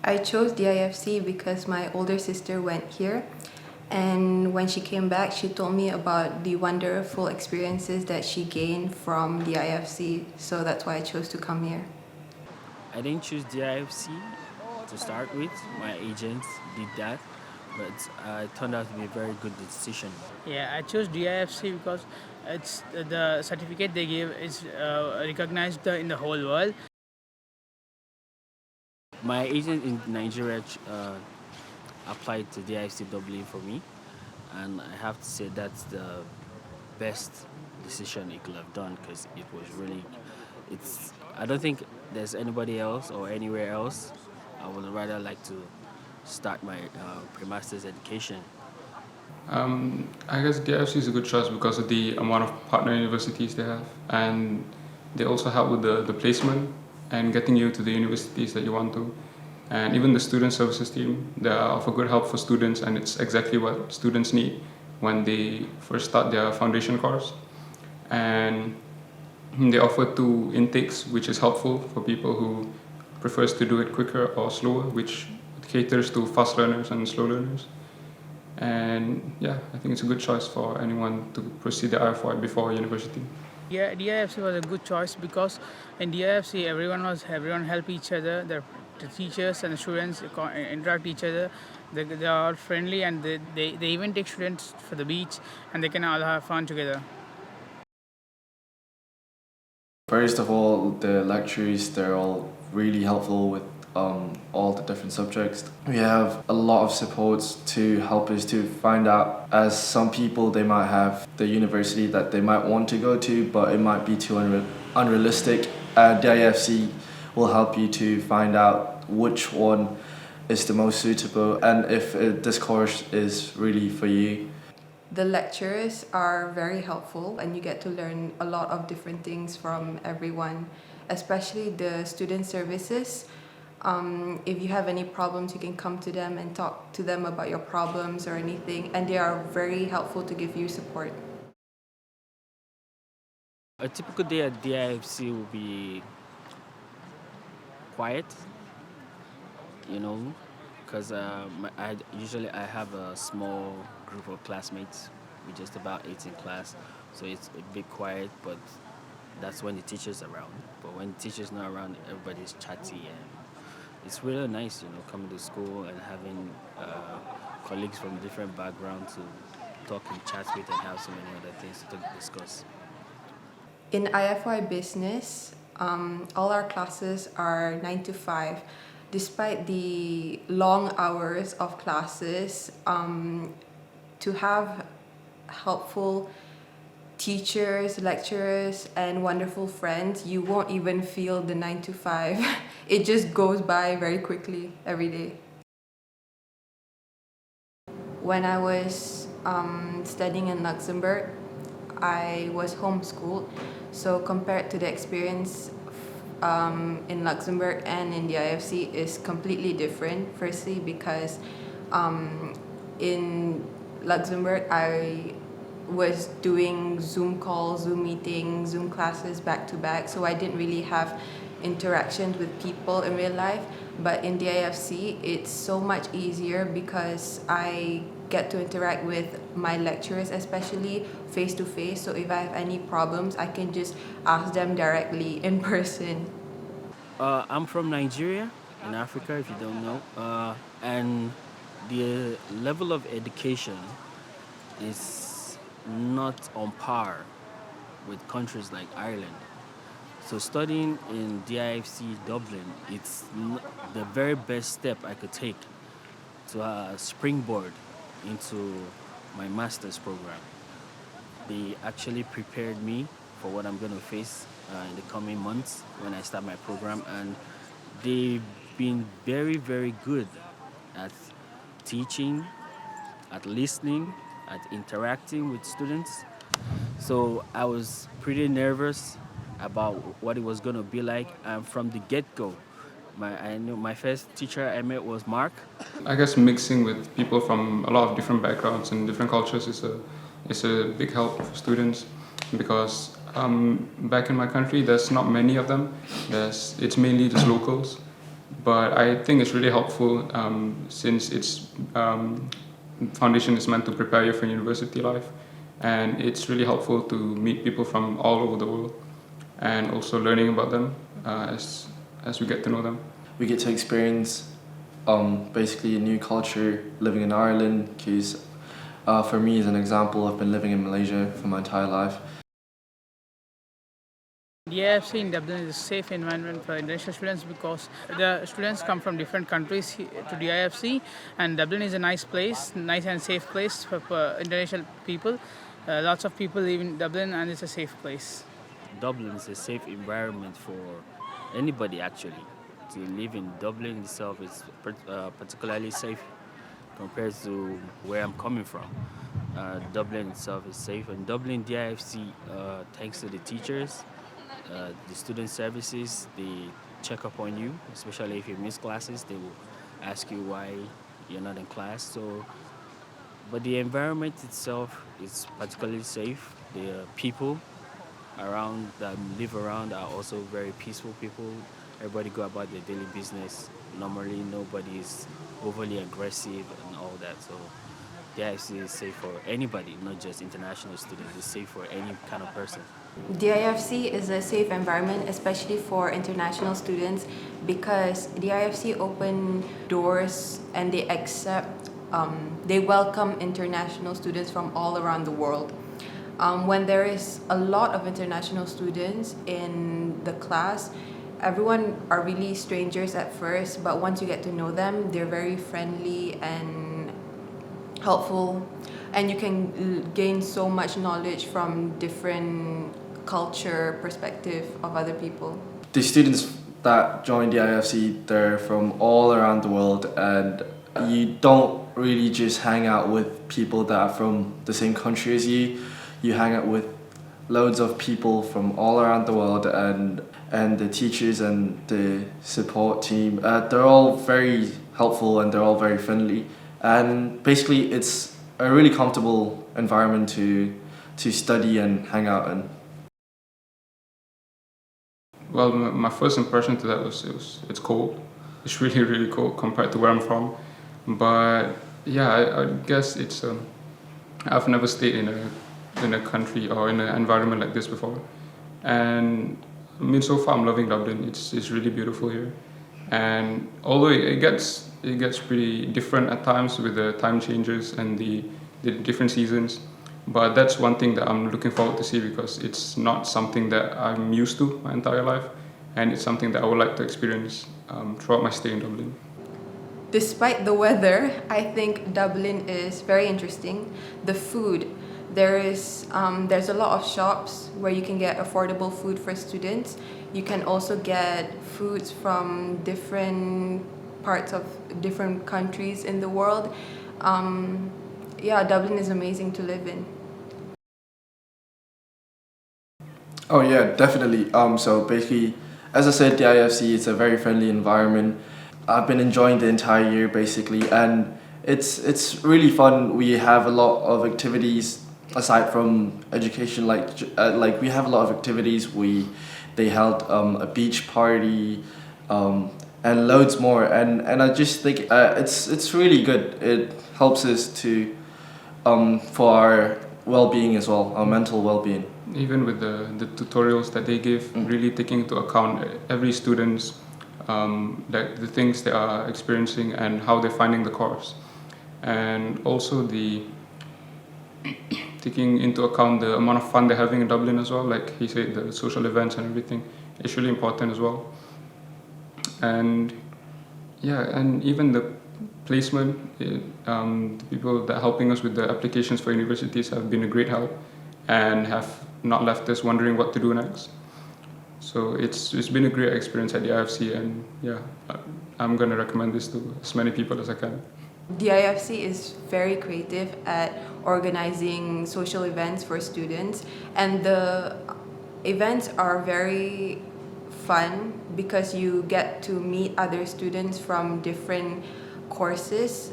I chose DIFC because my older sister went here, and when she came back, she told me about the wonderful experiences that she gained from DIFC, so that's why I chose to come here. I didn't choose DIFC to start with. My agent did that, but it turned out to be a very good decision. Yeah, I chose DIFC because it's the certificate they give is recognized in the whole world. My agent in Nigeria applied to DIFC Dublin for me, and I have to say that's the best decision he could have done because it was really, it's. I don't think there's anybody else or anywhere else. I would rather like to start my pre-master's education. I guess DIFC is a good choice because of the amount of partner universities they have, and they also help with the placement and getting you to the universities that you want to. And even the student services team, they offer good help for students, and it's exactly what students need when they first start their foundation course. And they offer 2 intakes, which is helpful for people who prefers to do it quicker or slower, which caters to fast learners and slow learners. And yeah, I think it's a good choice for anyone to proceed the IFY before university. Yeah, DIFC was a good choice because in DIFC everyone help each other. The teachers and the students interact each other. They are all friendly, and they even take students for the beach, and they can all have fun together. First of all, the lecturers, they're all really helpful with all the different subjects. We have a lot of supports to help us to find out, as some people, they might have the university that they might want to go to, but it might be too unrealistic. DIFC will help you to find out which one is the most suitable and if this course is really for you. The lecturers are very helpful, and you get to learn a lot of different things from everyone, especially the student services. If you have any problems, you can come to them and talk to them about your problems or anything, and they are very helpful to give you support. A typical day at DIFC will be quiet, because I have a small group of classmates. We're just about 8 in class, so it's a bit quiet, but that's when the teacher's around. But when the teacher's not around, everybody's chatty, and it's really nice, coming to school and having colleagues from different backgrounds to talk and chat with and have so many other things to discuss. In IFY Business, all our classes are 9 to 5. Despite the long hours of classes, to have helpful teachers, lecturers, and wonderful friends, you won't even feel the 9 to 5. It just goes by very quickly every day. When I was studying in Luxembourg, I was homeschooled. So compared to the experience in Luxembourg and in the IFC is completely different. Firstly, because in Luxembourg, I was doing Zoom calls, Zoom meetings, Zoom classes back to back, so I didn't really have interactions with people in real life. But in DIFC, it's so much easier because I get to interact with my lecturers, especially face to face. So if I have any problems, I can just ask them directly in person. I'm from Nigeria, in Africa, if you don't know, and the level of education is not on par with countries like Ireland. So studying in DIFC Dublin, it's the very best step I could take to springboard into my master's program. They actually prepared me for what I'm going to face in the coming months when I start my program, and they've been very, very good at teaching, at listening, at interacting with students. So I was pretty nervous about what it was going to be like, and from the get-go, I knew my first teacher I met was Mark. I guess mixing with people from a lot of different backgrounds and different cultures is a big help for students, because back in my country there's not many of them. It's mainly just locals, But I think it's really helpful since its foundation is meant to prepare you for university life, and it's really helpful to meet people from all over the world and also learning about them as we get to know them. We get to experience basically a new culture living in Ireland, because for me, as an example, I've been living in Malaysia for my entire life. DIFC in Dublin is a safe environment for international students because the students come from different countries to DIFC, and Dublin is a nice place, nice and safe place for international people. Lots of people live in Dublin, and it's a safe place. Dublin is a safe environment for anybody actually. To live in Dublin itself is particularly safe compared to where I'm coming from. Dublin itself is safe, and Dublin DIFC, thanks to the teachers, the student services, they check up on you, especially if you miss classes. They will ask you why you're not in class. So, but the environment itself is particularly safe. The people around that live around are also very peaceful people. Everybody go about their daily business. Normally, nobody is overly aggressive and all that. So, DIFC is safe for anybody, not just international students. It's safe for any kind of person. DIFC is a safe environment, especially for international students, because DIFC open doors and they welcome international students from all around the world. When there is a lot of international students in the class, everyone are really strangers at first, but once you get to know them, they're very friendly and helpful, and you can gain so much knowledge from different culture perspective of other people. The students that join the IFC, they're from all around the world, and you don't really just hang out with people that are from the same country as you. You hang out with loads of people from all around the world, and the teachers and the support team, they're all very helpful and they're all very friendly. And basically, it's a really comfortable environment to study and hang out in. Well, my first impression to that was it's cold. It's really, really cold compared to where I'm from. But yeah, I guess it's I've never stayed in a country or in an environment like this before, and I mean, so far I'm loving Dublin. It's really beautiful here, and although it gets pretty different at times with the time changes and the different seasons. But that's one thing that I'm looking forward to see, because it's not something that I'm used to my entire life, and it's something that I would like to experience throughout my stay in Dublin. Despite the weather, I think Dublin is very interesting. The food, there's a lot of shops where you can get affordable food for students. You can also get foods from different parts of different countries in the world. Yeah, Dublin is amazing to live in. Oh yeah, definitely. So basically, as I said, the IFC is a very friendly environment. I've been enjoying the entire year basically, and it's really fun. We have a lot of activities aside from education. Like we have a lot of activities. They held a beach party, and loads more. And I just think it's really good. It helps us to for our well-being as well, our mental well-being. Even with the tutorials that they give, really taking into account every student's like the things they are experiencing and how they're finding the course, and also the taking into account the amount of fun they're having in Dublin as well. Like he said, the social events and everything, it's really important as well. And yeah, and even the placement, the people that are helping us with the applications for universities have been a great help and have not left us wondering what to do next. So it's been a great experience at the IFC, and yeah, I'm going to recommend this to as many people as I can. The IFC is very creative at organizing social events for students, and the events are very fun because you get to meet other students from different courses